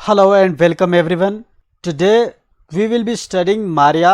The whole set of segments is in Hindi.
Hello and welcome everyone. Today we will be studying Maria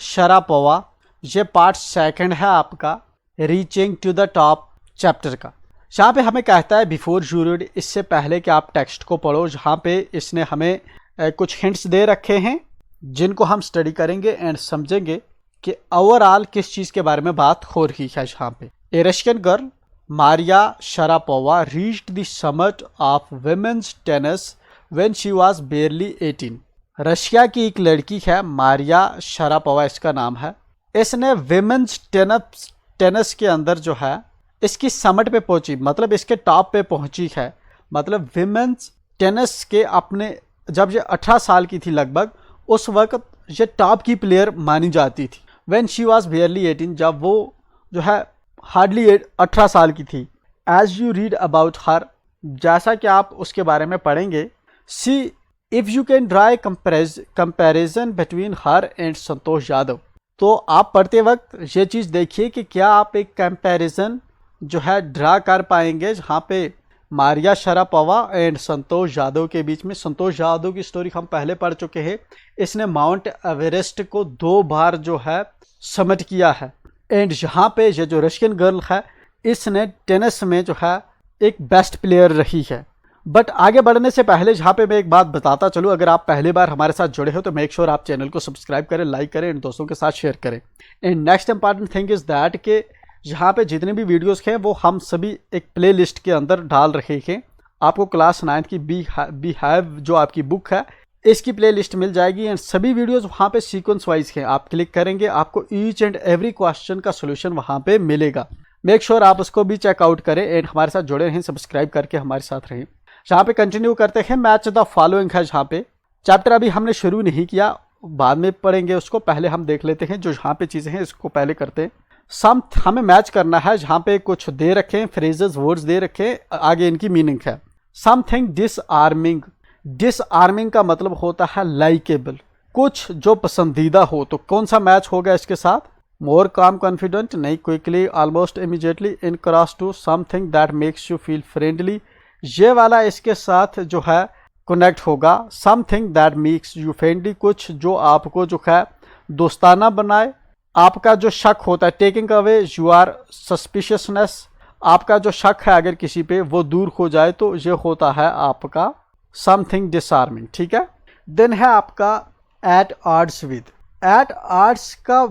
Sharapova. ये पार्ट सेकंड है आपका reaching to the top chapter का। जहाँ पे हमें कहता है बिफोर यू रीड, इससे पहले कि आप टेक्स्ट को पढ़ो, जहाँ पे इसने हमें कुछ हिंट्स दे रखे हैं जिनको हम स्टडी करेंगे एंड समझेंगे कि ओवरऑल किस चीज़ के बारे में बात हो रही है। जहाँ पे a Russian girl Maria Sharapova reached the summit of women's tennis when she was barely 18। Russia की एक लड़की है मारिया शरापोवा, इसका नाम है। इसने विमेंस टेनिस के अंदर जो है इसकी समट पे पहुंची, मतलब इसके टॉप पे पहुंची है। मतलब विमेंस टेनिस के अपने जब ये 18 साल की थी लगभग, उस वक्त ये टॉप की प्लेयर मानी जाती थी। व्हेन शी वाज बेयरली 18, जब वो जो है हार्डली 18 साल की थी। As you read about her, जैसा कि आप उसके बारे में पढ़ेंगे, see if you can draw a comparison between her and Santosh Yadav. तो आप पढ़ते वक्त ये चीज़ देखिए कि क्या आप एक कंपैरिजन जो है ड्रा कर पाएंगे, जहाँ पे मारिया शरापोवा एंड संतोष यादव के बीच में। संतोष यादव की स्टोरी हम पहले पढ़ चुके हैं। इसने माउंट एवरेस्ट को 2 बार जो है समिट किया है। एंड यहाँ पे ये जो रशियन गर्ल है, इसने टेनिस में जो है एक बेस्ट प्लेयर रही है। बट आगे बढ़ने से पहले जहाँ पे मैं एक बात बताता चलूँ, अगर आप पहली बार हमारे साथ जुड़े हो तो मेक श्योर आप चैनल को सब्सक्राइब करें, लाइक करें एंड दोस्तों के साथ शेयर करें। And next important thing is that कि यहाँ पे जितने भी वीडियोस हैं वो हम सभी एक प्ले लिस्ट के अंदर डाल रहे हैं। आपको क्लास 9 की बी हैव जो आपकी बुक है, इसकी प्ले लिस्ट मिल जाएगी। एंड सभी वीडियोज़ वहाँ पर सीक्वेंस वाइज हैं। आप क्लिक करेंगे, आपको ईच एंड एवरी क्वेश्चन का सोल्यूशन वहाँ पर मिलेगा। मेक श्योर आप उसको भी चेकआउट करें एंड हमारे साथ जुड़े रहें, सब्सक्राइब करके हमारे साथ रहें। जहाँ पे कंटिन्यू करते हैं, मैच द फॉलोइंग है। जहाँ पे चैप्टर अभी हमने शुरू नहीं किया, बाद में पढ़ेंगे उसको। पहले हम देख लेते हैं जो जहाँ पे चीज़ें हैं, इसको पहले करते हैं। सम हमें मैच करना है। जहाँ पे कुछ दे रखे हैं, फ्रेजेस, वर्ड्स दे रखे हैं, आगे इनकी मीनिंग है। Something disarming. डिसआर्मिंग का मतलब होता है लाइकेबल, कुछ जो पसंदीदा हो। तो कौन सा मैच होगा इसके साथ? मोर काम कॉन्फिडेंट नहीं, quickly, almost immediately, in cross to, something that makes you feel friendly. ये वाला इसके साथ जो है कनेक्ट होगा। Something that makes you friendly, कुछ जो आपको जो है दोस्ताना बनाए। आपका जो शक होता है, taking away you are suspiciousness, आपका जो शक है अगर किसी पे वो दूर हो जाए तो ये होता है आपका समथिंग डिसआर्मिंग। ठीक है। देन है आपका at odds with. At odds का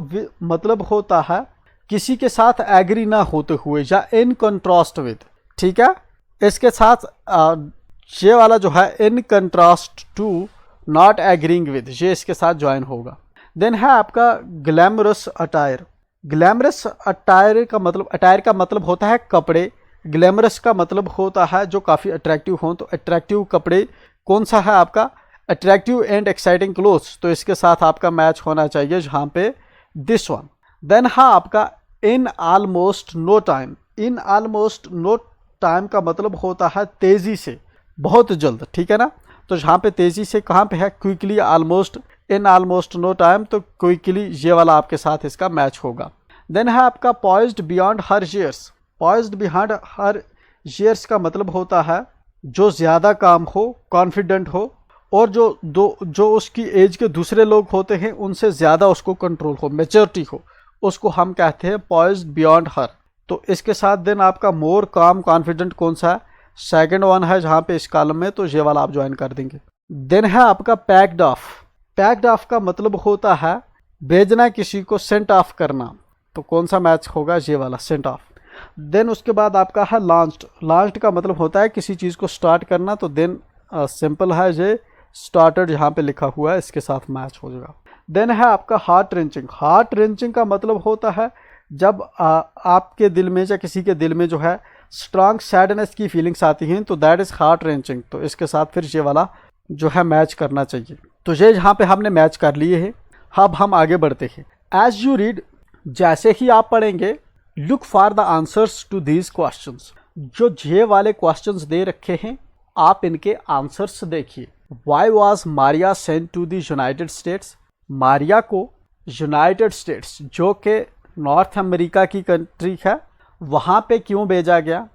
मतलब होता है किसी के साथ एग्री ना होते हुए या इन कंट्रास्ट विद। ठीक है। इसके साथ ये वाला जो है in contrast to, not agreeing with, ये इसके साथ ज्वाइन होगा। देन है आपका ग्लैमरस अटायर। ग्लैमरस अटायर का मतलब होता है कपड़े। ग्लैमरस का मतलब होता है जो काफ़ी अट्रैक्टिव हों। तो अट्रैक्टिव कपड़े कौन सा है आपका? Attractive and exciting clothes. तो इसके साथ आपका मैच होना चाहिए जहाँ पे दिस वन। देन है आपका in almost no time. In almost no time का मतलब होता है तेज़ी से, बहुत जल्द। ठीक है ना। तो जहाँ पे तेज़ी से कहाँ पे है? Quickly, almost, in almost no time. तो क्विकली ये वाला आपके साथ इसका मैच होगा। देन है आपका poised beyond her years. Poised beyond her years का मतलब होता है जो ज़्यादा काम हो, कॉन्फिडेंट हो, और जो उसकी एज के दूसरे लोग होते हैं उनसे ज़्यादा उसको कंट्रोल हो, मेच्योरिटी हो, उसको हम कहते हैं पॉइज्ड बियॉन्ड हर। तो इसके साथ देन आपका मोर काम कॉन्फिडेंट कौन सा है? सेकंड वन है जहाँ पे इस कॉलम में, तो ये वाला आप ज्वाइन कर देंगे। देन है आपका पैक्ड ऑफ। पैक्ड ऑफ का मतलब होता है भेजना, किसी को सेंट ऑफ करना। तो कौन सा मैच होगा? ये वाला, सेंट ऑफ। देन उसके बाद आपका है लॉन्च्ड। लॉन्च्ड का मतलब होता है किसी चीज़ को स्टार्ट करना। तो देन सिंपल है ये स्टार्टेड, यहाँ पे लिखा हुआ है, इसके साथ मैच हो जाएगा। देन है आपका हार्ट रेंचिंग। हार्ट रेंचिंग का मतलब होता है जब आपके दिल में या किसी के दिल में जो है स्ट्रांग सैडनेस की फीलिंग्स आती हैं, तो दैट इज़ हार्ट रेंचिंग। तो इसके साथ फिर ये वाला जो है मैच करना चाहिए। तो ये यहाँ पे हमने मैच कर लिए हैं। अब हम आगे बढ़ते हैं। एज यू रीड, जैसे ही आप पढ़ेंगे, look for the answers to these questions. जो ये वाले क्वेश्चंस दे रखे हैं, आप इनके आंसर्स देखिए। Why was Maria sent to the United States. Maria को यूनाइटेड स्टेट्स, जो कि नॉर्थ अमेरिका की कंट्री है, वहाँ पे क्यों भेजा गया?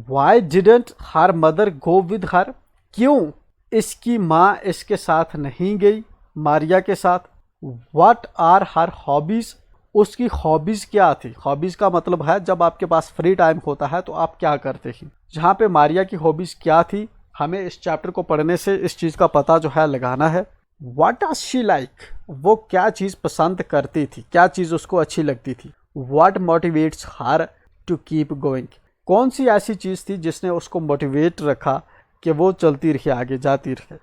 Why didn't her mother go with her. क्यों इसकी माँ इसके साथ नहीं गई, मारिया के साथ। व्हाट आर हर हॉबीज़, उसकी हॉबीज़ क्या थी। हॉबीज़ का मतलब है जब आपके पास फ्री टाइम होता है तो आप क्या करते हैं। जहाँ पे मारिया की हॉबीज़ क्या थी, हमें इस चैप्टर को पढ़ने से इस चीज़ का पता जो है लगाना है। व्हाट डज शी लाइक, वो क्या चीज़ पसंद करती थी, क्या चीज़ उसको अच्छी लगती थी। What motivates her to keep going, कौन सी ऐसी चीज़ थी जिसने उसको मोटिवेट रखा कि वो चलती रही, आगे जाती रही।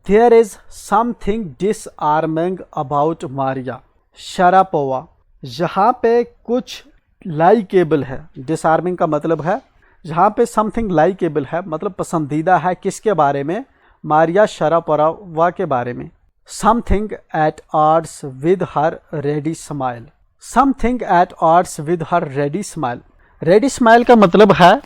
There is something disarming about Maria Sharapova, यहाँ पे कुछ लाइकेबल है। डिसआर्मिंग का मतलब है जहाँ पे समथिंग लाइकेबल है, मतलब पसंदीदा है। किसके बारे में, मारिया शरापोवा के बारे में। Something at odds with her ready smile, something at odds with her ready smile. Ready smile का मतलब है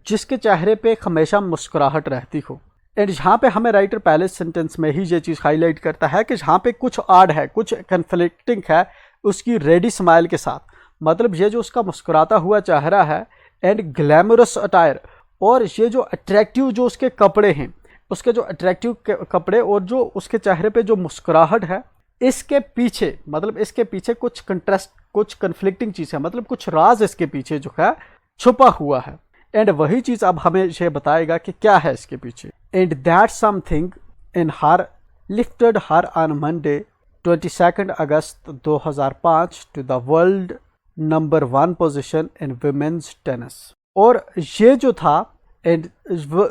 जिसके चेहरे पे हमेशा मुस्कुराहट रहती हो। एंड जहाँ पे हमें राइटर पहले सेंटेंस में ही ये चीज़ हाईलाइट करता है कि जहाँ पे कुछ आड है, कुछ कन्फ्लिक्टिंग है उसकी रेडी स्माइल के साथ, मतलब ये जो उसका मुस्कुराता हुआ चेहरा है एंड ग्लैमरस अटायर, और ये जो अट्रैक्टिव जो उसके कपड़े हैं, उसके जो अट्रैक्टिव कपड़े और जो उसके चेहरे पे जो मुस्कुराहट है, इसके पीछे मतलब इसके पीछे कुछ कंट्रास्ट, कुछ कन्फ्लिक्टिंग चीज़ है, मतलब कुछ राज इसके पीछे जो है छुपा हुआ है। एंड वही चीज़ अब हमें ये बताएगा कि क्या है इसके पीछे। And that something in her lifted her on Monday 22 August 2005 to the world number 1 position in women's tennis. और ये जो था एंड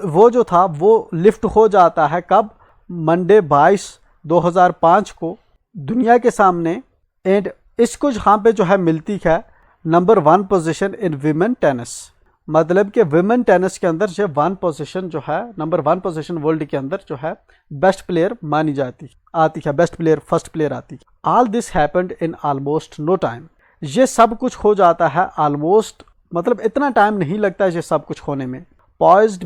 वो जो था वो लिफ्ट हो जाता है कब, मंडे 22/2005 को दुनिया के सामने। एंड इसको जहाँ पे जो है मिलती है नंबर 1 पोजीशन इन विमेन टेनिस, मतलब कि विमेन टेनिस के अंदर ये 1 पोजीशन जो है, नंबर 1 पोजीशन वर्ल्ड के अंदर जो है बेस्ट प्लेयर मानी जाती आती है, बेस्ट प्लेयर, फर्स्ट प्लेयर आती है। All this happened in almost no time, ये सब कुछ हो जाता है ऑलमोस्ट, मतलब इतना टाइम नहीं लगता है ये सब कुछ होने में। पॉइज्ड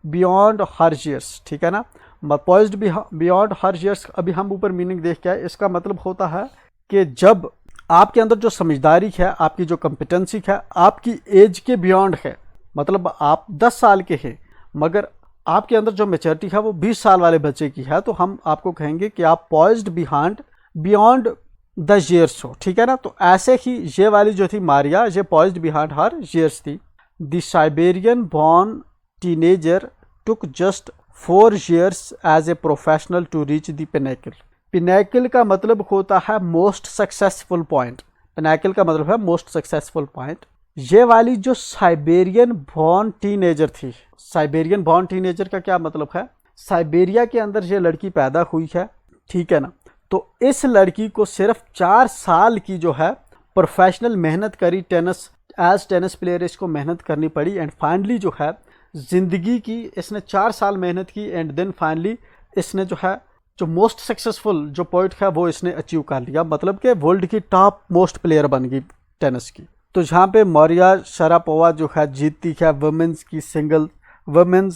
बियॉन्ड हर ईयर्स, ठीक है ना। पॉइज्ड बियॉन्ड हर ईयर्स, अभी हम ऊपर मीनिंग देख के आए, इसका मतलब होता है कि जब आपके अंदर जो समझदारी है, आपकी जो कॉम्पिटेंसी है, आपकी एज के बियॉन्ड है, मतलब आप 10 साल के हैं मगर आपके अंदर जो मेच्योरिटी है वो 20 साल वाले बच्चे की है, तो हम आपको कहेंगे कि आप पॉइज्ड बियॉन्ड द ईयर्स हो, ठीक है ना। तो ऐसे ही ये वाली जो थी मारिया, ये पॉइज्ड बियॉन्ड हर ईयर्स थी। The Siberian born teenager took just 4 years as a professional to reach the pinnacle. Pinnacle का मतलब होता है मोस्ट सक्सेसफुल पॉइंट, पिनेकल का मतलब है मोस्ट सक्सेसफुल पॉइंट। ये वाली जो साइबेरियन बॉर्न टीनेजर थी, साइबेरियन बॉर्न टीनेजर का क्या मतलब है, साइबेरिया के अंदर ये लड़की पैदा हुई है, ठीक है ना। तो इस लड़की को सिर्फ 4 साल की जो है प्रोफेशनल मेहनत करी, टेनिस प्लेयर इसको मेहनत करनी पड़ी। एंड फाइनली जो है ज़िंदगी की इसने 4 साल मेहनत की एंड देन फाइनली इसने जो है जो मोस्ट सक्सेसफुल जो पॉइंट है वो इसने अचीव कर लिया, मतलब कि वर्ल्ड की टॉप मोस्ट प्लेयर बन गई टेनिस की। तो जहाँ पे मारिया शरापोवा जो है जीतती है वुमेन्स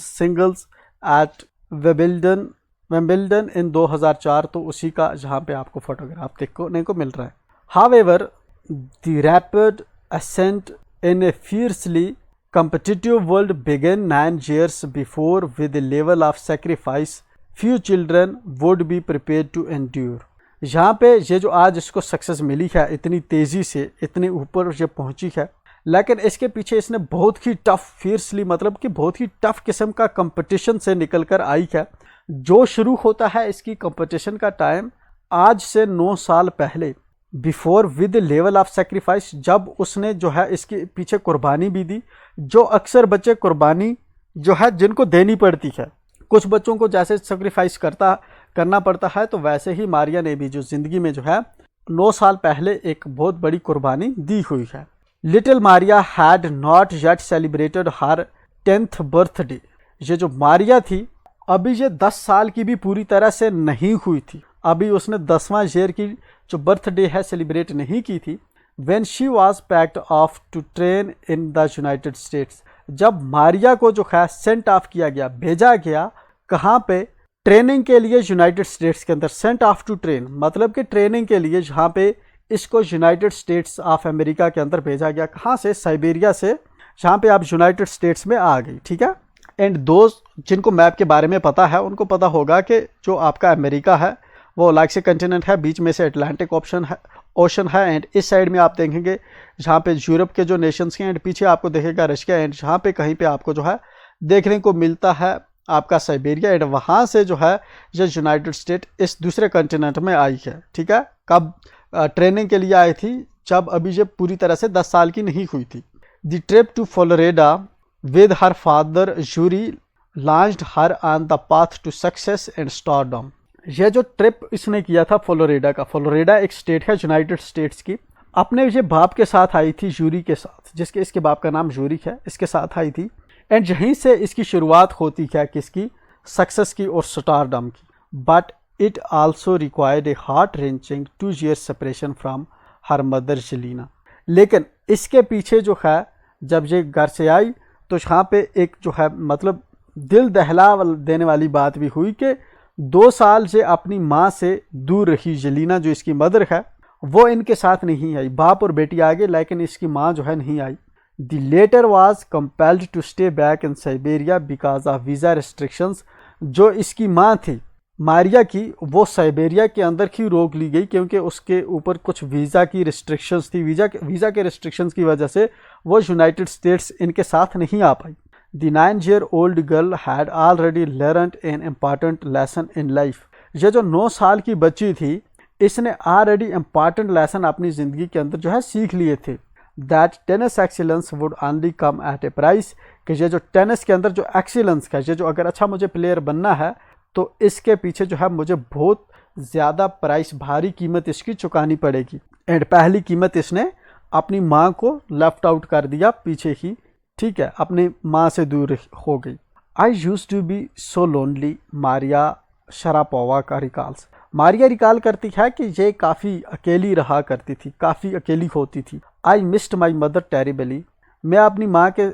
सिंगल्स एट विंबलडन इन 2004, तो उसी का जहाँ पे आपको फोटोग्राफ देखने को मिल रहा है। However the rapid ascent in a fiercely competitive world began 9 years before with a level of sacrifice few children would be prepared to endure। यहाँ पे ये जो आज इसको सक्सेस मिली है, इतनी तेज़ी से इतनी ऊपर ये पहुँची है, लेकिन इसके पीछे इसने बहुत ही टफ, फियर्सली मतलब कि बहुत ही टफ किस्म का कंपटीशन से निकल कर आई है। जो शुरू होता है इसकी कंपटीशन का टाइम आज से 9 साल पहले, before with level of sacrifice, जब उसने जो है इसके पीछे कुर्बानी भी दी, जो अक्सर बच्चे कुर्बानी जो है जिनको देनी पड़ती है, कुछ बच्चों को जैसे सेक्रीफाइस करना पड़ता है, तो वैसे ही मारिया ने भी जो ज़िंदगी में जो है 9 साल पहले एक बहुत बड़ी कुर्बानी दी हुई है। Little Maria had not yet celebrated her 10th birthday. ये जो मारिया थी अभी ये 10 साल की भी पूरी तरह से नहीं हुई थी, अभी उसने 10वां ईयर की जो बर्थडे है सेलिब्रेट नहीं की थी। When she was packed off to train in the United States, जब मारिया को जो है सेंट ऑफ किया गया, भेजा गया कहाँ पे, ट्रेनिंग के लिए यूनाइटेड स्टेट्स के अंदर। सेंट ऑफ टू ट्रेन मतलब कि ट्रेनिंग के लिए, जहाँ पे इसको यूनाइटेड स्टेट्स ऑफ अमेरिका के अंदर भेजा गया। कहाँ से, साइबेरिया से, जहाँ पे आप यूनाइटेड स्टेट्स में आ गई, ठीक है। एंड दोस्त जिनको मैप के बारे में पता है उनको पता होगा कि जो आपका अमेरिका है वो लाइक से कंटिनेंट है, बीच में से अटलांटिक ओशन है एंड इस साइड में आप देखेंगे जहाँ पे यूरोप के जो नेशंस हैं एंड पीछे आपको देखेगा रशिया एंड जहाँ पे कहीं पे आपको जो है देखने को मिलता है आपका साइबेरिया एंड वहाँ से जो है ये यूनाइटेड स्टेट इस दूसरे कंटिनेंट में आई है। ठीक है, कब ट्रेनिंग के लिए आई थी, जब अभी ये पूरी तरह से 10 साल की नहीं हुई थी। The trip to Florida with her father Yuri launched her on the path to success and stardom. यह जो ट्रिप इसने किया था फ्लोरिडा का, फ्लोरिडा एक स्टेट है यूनाइटेड स्टेट्स की, अपने ये बाप के साथ आई थी, यूरी के साथ, जिसके इसके बाप का नाम यूरी है, इसके साथ आई थी एंड यहीं से इसकी शुरुआत होती है किसकी, सक्सेस की और स्टारडम की। But it also required A heart wrenching 2 years separation from her mother Jelena. लेकिन इसके पीछे जो है जब ये घर से आई तो यहाँ पे एक जो है मतलब दिल दहला देने वाली बात भी हुई कि 2 साल से अपनी माँ से दूर रही जेलिना, जो इसकी मदर है, वो इनके साथ नहीं आई। बाप और बेटी आ गए लेकिन इसकी माँ जो है नहीं आई। The latter was compelled to stay back in Siberia because of visa restrictions. जो इसकी माँ थी मारिया की, वो साइबेरिया के अंदर ही रोक ली गई क्योंकि उसके ऊपर कुछ वीज़ा की रिस्ट्रिक्शंस थी। वीज़ा के रिस्ट्रिक्शंस की वजह से वो यूनाइटेड स्टेट्स इनके साथ नहीं आ पाई। The 9-year-old girl had already learned an important lesson in life. ये जो 9 साल की बच्ची थी इसने ऑलरेडी इम्पॉर्टेंट लेसन अपनी ज़िंदगी के अंदर जो है सीख लिए थे। That tennis excellence would only come at a price, कि ये जो टेनिस के अंदर जो एक्सीलेंस का, ये जो अगर अच्छा मुझे प्लेयर बनना है तो इसके पीछे जो है मुझे बहुत ज़्यादा प्राइस, भारी कीमत इसकी चुकानी पड़ेगी। एंड पहली कीमत इसने अपनी माँ को लेफ्ट आउट कर दिया पीछे ही। ठीक है, अपनी माँ से दूर हो गई। I used to be so lonely, Maria Sharapova का रिकॉल्स। मारिया रिकॉल करती है कि ये काफ़ी अकेली रहा करती थी, काफ़ी अकेली होती थी। I missed my mother terribly, मैं अपनी माँ के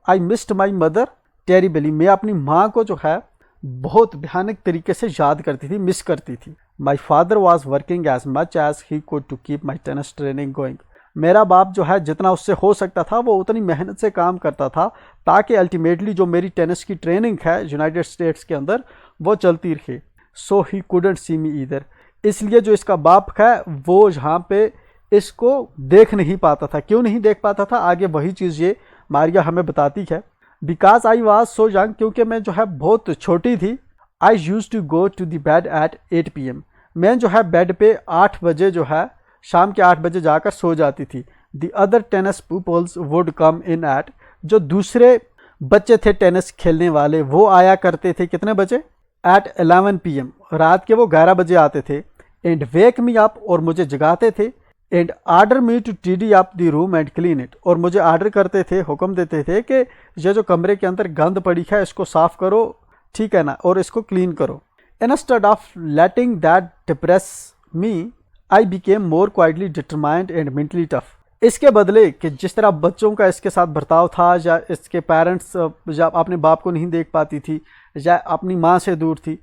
I missed my mother terribly, मैं अपनी माँ को जो है बहुत भयानक तरीके से याद करती थी, मिस करती थी। My father was working as much as he could to keep my tennis training going. मेरा बाप जो है जितना उससे हो सकता था वो उतनी मेहनत से काम करता था ताकि अल्टीमेटली जो मेरी टेनिस की ट्रेनिंग है यूनाइटेड स्टेट्स के अंदर वो चलती रहे। सो he couldn't see me either, इसलिए जो इसका बाप है वो यहाँ पे इसको देख नहीं पाता था। क्यों नहीं देख पाता था, आगे वही चीज़ ये मारिया हमें बताती है। Because I was so young, क्योंकि मैं जो है बहुत छोटी थी। I used to go to the bed at 8 PM, मैं जो है बेड पे 8 बजे जो है शाम के 8 बजे जाकर सो जाती थी। The other tennis peoples would come in eight, जो दूसरे बच्चे थे टेनिस खेलने वाले वो आया करते थे कितने बजे, एट 11 PM, रात के वो 11 बजे आते थे। एंड वेक मी अप, और मुझे जगाते थे। एंड आर्डर मी टू टिडी up the room and clean it, और मुझे आर्डर करते थे, हुक्म देते थे कि ये जो कमरे के अंदर गंद पड़ी है इसको साफ करो, ठीक है ना, और इसको क्लीन करो। Instead of letting that depress me, I became more quietly determined and mentally tough. इसके बदले कि जिस तरह बच्चों का इसके साथ बर्ताव था, या इसके पेरेंट्स जब अपने बाप को नहीं देख पाती थी या अपनी माँ से दूर थी,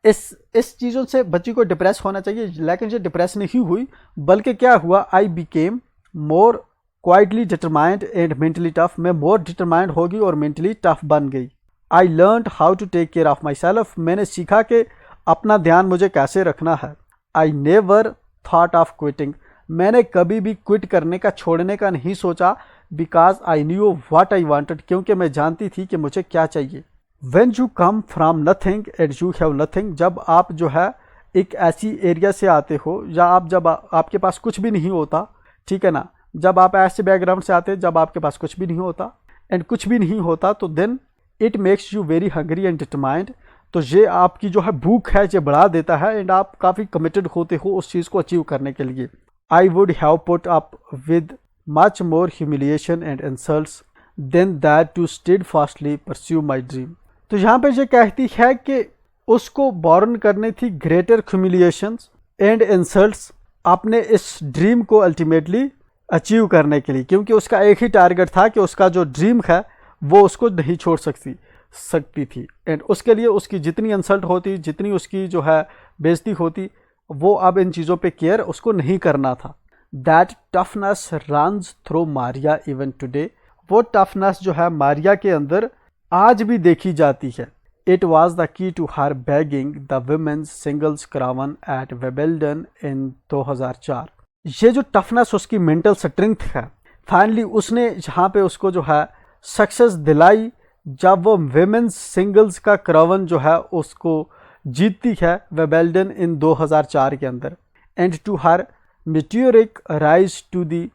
इस चीज़ों से बच्ची को डिप्रेस होना चाहिए, लेकिन ये डिप्रेस नहीं हुई, बल्कि क्या हुआ, I became more quietly determined and mentally tough, मैं मोर डिटरमाइंड होगी और मेंटली टफ बन गई। I learned how to take care of myself, मैंने सीखा कि अपना ध्यान मुझे कैसे रखना है। I never thought of quitting, मैंने कभी भी क्विट करने का, छोड़ने का नहीं सोचा। Because I knew what I wanted, क्योंकि मैं जानती थी कि मुझे क्या चाहिए। When you come from nothing and you have nothing, जब आप जो है एक ऐसी एरिया से आते हो या आप जब आपके पास कुछ भी नहीं होता, ठीक है ना, जब आप ऐसे बैकग्राउंड से आते जब आपके पास कुछ भी नहीं होता एंड कुछ भी नहीं होता, तो then it makes you very hungry and determined, तो ये आपकी जो है भूख है ये बढ़ा देता है एंड आप काफ़ी कमिटेड होते हो उस चीज़ को अचीव करने के लिए। I would have put up with much more humiliation and insults than that to steadfastly pursue my dream. तो यहाँ पे ये कहती है कि उसको बॉर्न करनी थी ग्रेटर ह्यूमिलिएशंस एंड इंसल्ट्स अपने इस ड्रीम को अल्टीमेटली अचीव करने के लिए, क्योंकि उसका एक ही टारगेट था कि उसका जो ड्रीम है वो उसको नहीं छोड़ सकती थी। एंड उसके लिए उसकी जितनी इंसल्ट होती, जितनी उसकी जो है बेइज्जती होती, वो अब इन चीज़ों पे केयर उसको नहीं करना था। That toughness runs through Maria even today, वो टफनेस जो है मारिया के अंदर आज भी देखी जाती है। It was the key to her bagging the women's singles crown at Wimbledon in 2004। ये जो टफनेस उसकी मेंटल स्ट्रेंथ है, फाइनली उसने जहाँ पे उसको जो है सक्सेस दिलाई जब वो विमेंस सिंगल्स का क्रावन जो है उसको जीतती है वेबेल्डन इन 2004 के अंदर। And to her meteoric rise to the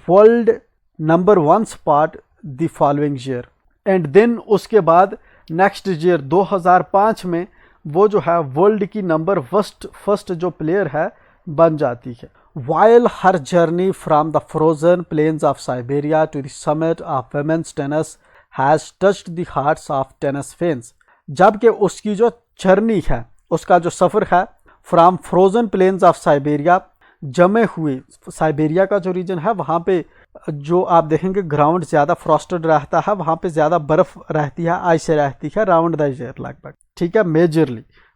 world number 1 spot the following year। And then उसके बाद नेक्स्ट ईयर 2005 में वो जो है वर्ल्ड की नंबर फर्स्ट जो प्लेयर है बन जाती है। While her journey from the frozen plains of Siberia to the summit of women's tennis has touched the hearts of tennis fans. जबकि उसकी जो जर्नी है, उसका जो सफ़र है from frozen plains of Siberia, जमे हुए साइबेरिया का जो रीजन है वहाँ पे जो आप देखेंगे ग्राउंड ज़्यादा फ्रॉस्टेड रहता है, वहाँ पे ज़्यादा बर्फ़ रहती है, आइस रहती है राउंड द ईयर लगभग, ठीक है,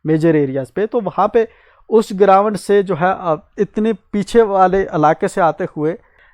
मेजर एरियाज पे। तो वहाँ पे उस ग्राउंड से जो है इतने पीछे वाले इलाके से आते हुए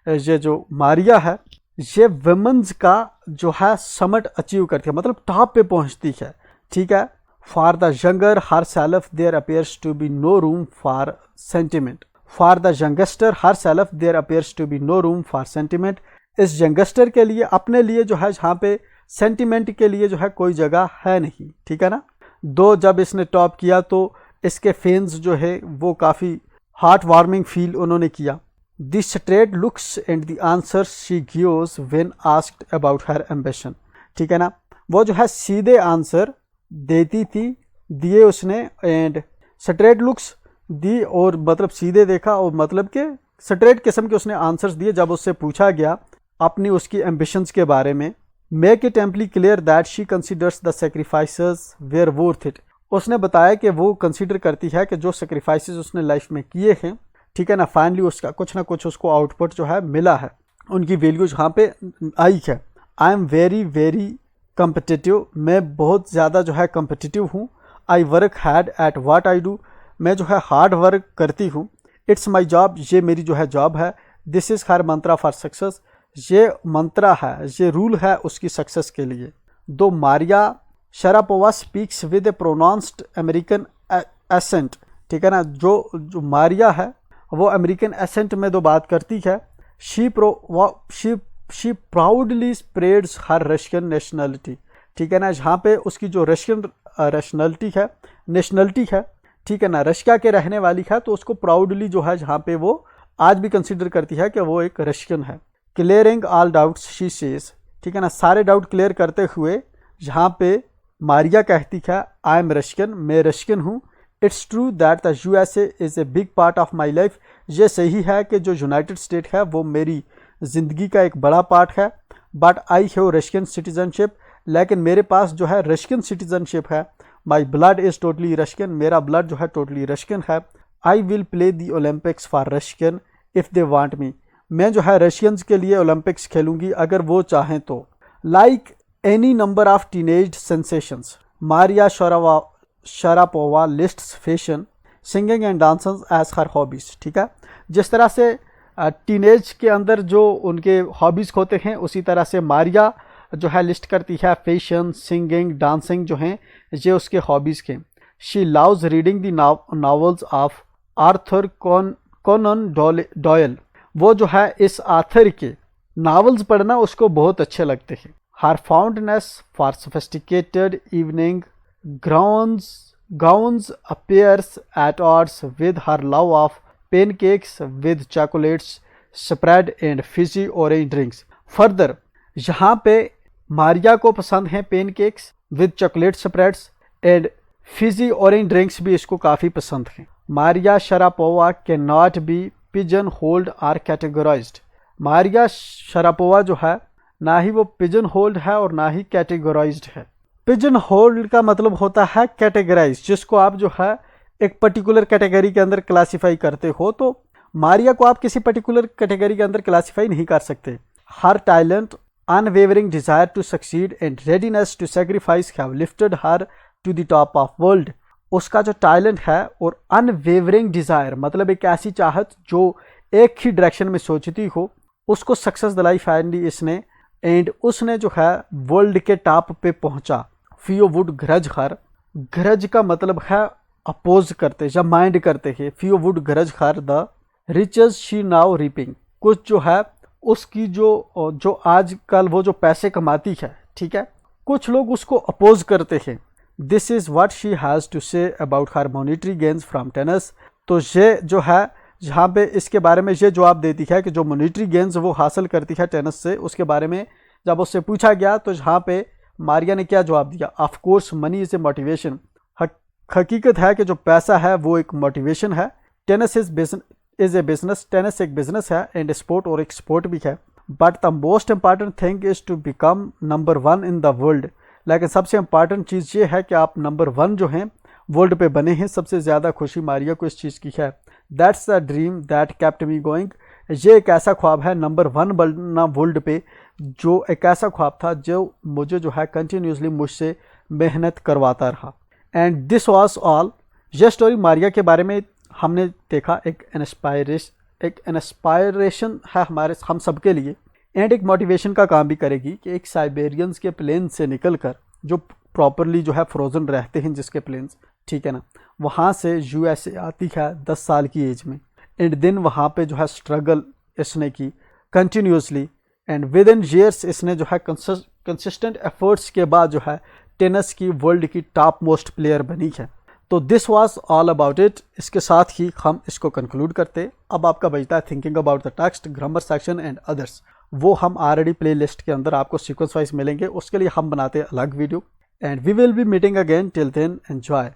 ये जो मारिया है ये वुमेन्स का जो है समट अचीव करती है, मतलब टॉप पे पहुँचती है, ठीक है। For the younger herself there appears to be no room for sentiment. For the youngster herself there appears to be no room for sentiment. इस यंगस्टर के लिए, अपने लिए जो है जहाँ पे सेंटिमेंट के लिए जो है कोई जगह है नहीं, ठीक है ना। दो जब इसने टॉप किया तो इसके फैंस जो है वो काफ़ी हार्ट वार्मिंग फील उन्होंने किया। The straight looks and the answers she gives when asked about her ambition, ठीक है ना। वो जो है सीधे आंसर देती थी, दिए उसने, एंड स्ट्रेट लुक्स दी और मतलब सीधे देखा और मतलब के स्ट्रेट किस्म के उसने आंसर्स दिए जब उससे पूछा गया अपनी उसकी एम्बिशंस के बारे में। Make it amply clear that she considers the sacrifices were worth it. उसने बताया कि वो कंसीडर करती है कि जो सेक्रीफाइसेस उसने लाइफ में किए हैं, ठीक है ना, फाइनली उसका कुछ ना कुछ उसको आउटपुट जो है मिला है, उनकी वैल्यू जहाँ पे आई है। I am very very competitive, मैं बहुत ज़्यादा जो है कम्पिटिटिव हूँ। I work hard at what I do, मैं जो है हार्ड वर्क करती हूँ। इट्स माई जॉब, ये मेरी जो है जॉब है। This is her Mantra for success, ये मंत्रा है, ये रूल है उसकी सक्सेस के लिए। Though Maria Sharapova speaks with a pronounced American accent, ठीक है ना, जो मारिया है वो अमेरिकन एसेंट में दो बात करती है। She proudly spreads her Russian nationality, ठीक है ना, जहाँ पे उसकी जो रशियन नेशनलिटी है, ठीक है ना, रशिया के रहने वाली है, तो उसको प्राउडली जो है जहाँ पे वो आज भी कंसीडर करती है कि वो एक रशियन है। Clearing all doubts she says, ठीक है ना, सारे डाउट क्लियर करते हुए जहाँ पे मारिया कहती है आई एम रशियन, मैं रशियन हूँ। It's true that the USA is a big part of my life, ये सही है कि जो यूनाइटेड स्टेट है वो मेरी ज़िंदगी का एक बड़ा पार्ट है। But I have Russian citizenship, लेकिन मेरे पास जो है रशियन सिटीजनशिप है। My blood is totally Russian, मेरा ब्लड जो है टोटली रशियन है। I will play the Olympics for Russian if they want me, मैं जो है रशियंस के लिए ओलंपिक्स खेलूँगी अगर वो चाहें तो। Like any number of teenage sensations, Maria Sharapova lists fashion, singing and dancing as her hobbies, ठीक है। जिस तरह से टीनेज के अंदर जो उनके हॉबीज़ होते हैं, उसी तरह से मारिया जो है लिस्ट करती है फैशन, सिंगिंग, डांसिंग जो हैं ये उसके हॉबीज़ के। She loves reading the novels of Arthur Conan Doyle, वो जो है इस आर्थर के नावल्स पढ़ना उसको बहुत अच्छे लगते हैं। Her fondness for sophisticated evening gowns appears at odds with her love of pancakes with chocolates spread and fizzy orange drinks। Further यहाँ पे मारिया को पसंद हैं pancakes with chocolate spreads and fizzy orange drinks भी इसको काफ़ी पसंद हैं। Maria Sharapova can not be pigeonholed or categorised, Maria Sharapova जो है ना ही वो पिजन होल्ड है और ना ही कैटेगराइज्ड है। पिजन होल्ड का मतलब होता है कैटेगराइज, जिसको आप जो है एक पर्टिकुलर कैटेगरी के अंदर क्लासीफाई करते हो, तो मारिया को आप किसी पर्टिकुलर कैटेगरी के अंदर क्लासीफाई नहीं कर सकते। Her talent, unwavering desire to succeed and readiness to sacrifice have lifted her to the top of world. उसका जो टैलेंट है और अनवेवरिंग डिजायर मतलब एक ऐसी चाहत जो एक ही डायरेक्शन में सोचती हो, उसको सक्सेस दिलाई फाइनली इसने एंड उसने जो है वर्ल्ड के टॉप पे पहुंचा। Few would grudge her, grudge का मतलब है अपोज करते या माइंड करते हैं। Few would grudge her the riches she now reaping, कुछ जो है उसकी जो आजकल वो जो पैसे कमाती है, ठीक है, कुछ लोग उसको अपोज करते हैं। This is what she has to say about her monetary gains from tennis. तो ये जो है जहाँ पे इसके बारे में ये जवाब देती है कि जो मॉनिटरी गेन्स वो हासिल करती है टेनिस से, उसके बारे में जब उससे पूछा गया तो यहाँ पे मारिया ने क्या जवाब दिया, of course money is a motivation, हकीकत है कि जो पैसा है वो एक मोटिवेशन है। Tennis is a business, tennis एक बिजनेस है एंड स्पोर्ट, और एक स्पोर्ट भी है। But the most important thing is to become number 1 in the world, लेकिन सबसे इंपॉर्टेंट चीज़ ये है कि आप नंबर 1 जो हैं वर्ल्ड पे बने हैं। सबसे ज़्यादा खुशी मारिया को इस चीज़ की है। That's the dream that kept me going, ये एक ऐसा ख्वाब है नंबर 1 बनना वर्ल्ड पे, जो एक ऐसा ख्वाब था जो मुझे जो है कंटिन्यूसली मुझसे मेहनत करवाता रहा। एंड दिस वॉज ऑल, ये स्टोरी मारिया के बारे में हमने देखा। एक इंस्पायरेशन है हम सब के लिए, एंड एक मोटिवेशन का काम भी करेगी कि एक साइबेरियंस के प्लेन से निकलकर, जो प्रॉपरली जो है फ्रोजन रहते हैं जिसके प्लेन्स, ठीक है ना, वहाँ से यूएसए आती है 10 साल की एज में। एंड देन वहाँ पे जो है स्ट्रगल इसने की continuously, and with in years इसने जो है कंसिस्टेंट एफर्ट्स के बाद जो है टेनिस की वर्ल्ड की टॉप मोस्ट प्लेयर बनी है। तो this was all about it. इसके साथ ही हम इसको कंक्लूड करते। अब आपका बचता है thinking about the text, grammar section and others. वो हम ऑलरेडी प्ले लिस्ट के अंदर आपको सीक्वेंस वाइज मिलेंगे, उसके लिए हम बनाते हैं अलग video. And we will be meeting again, till then enjoy.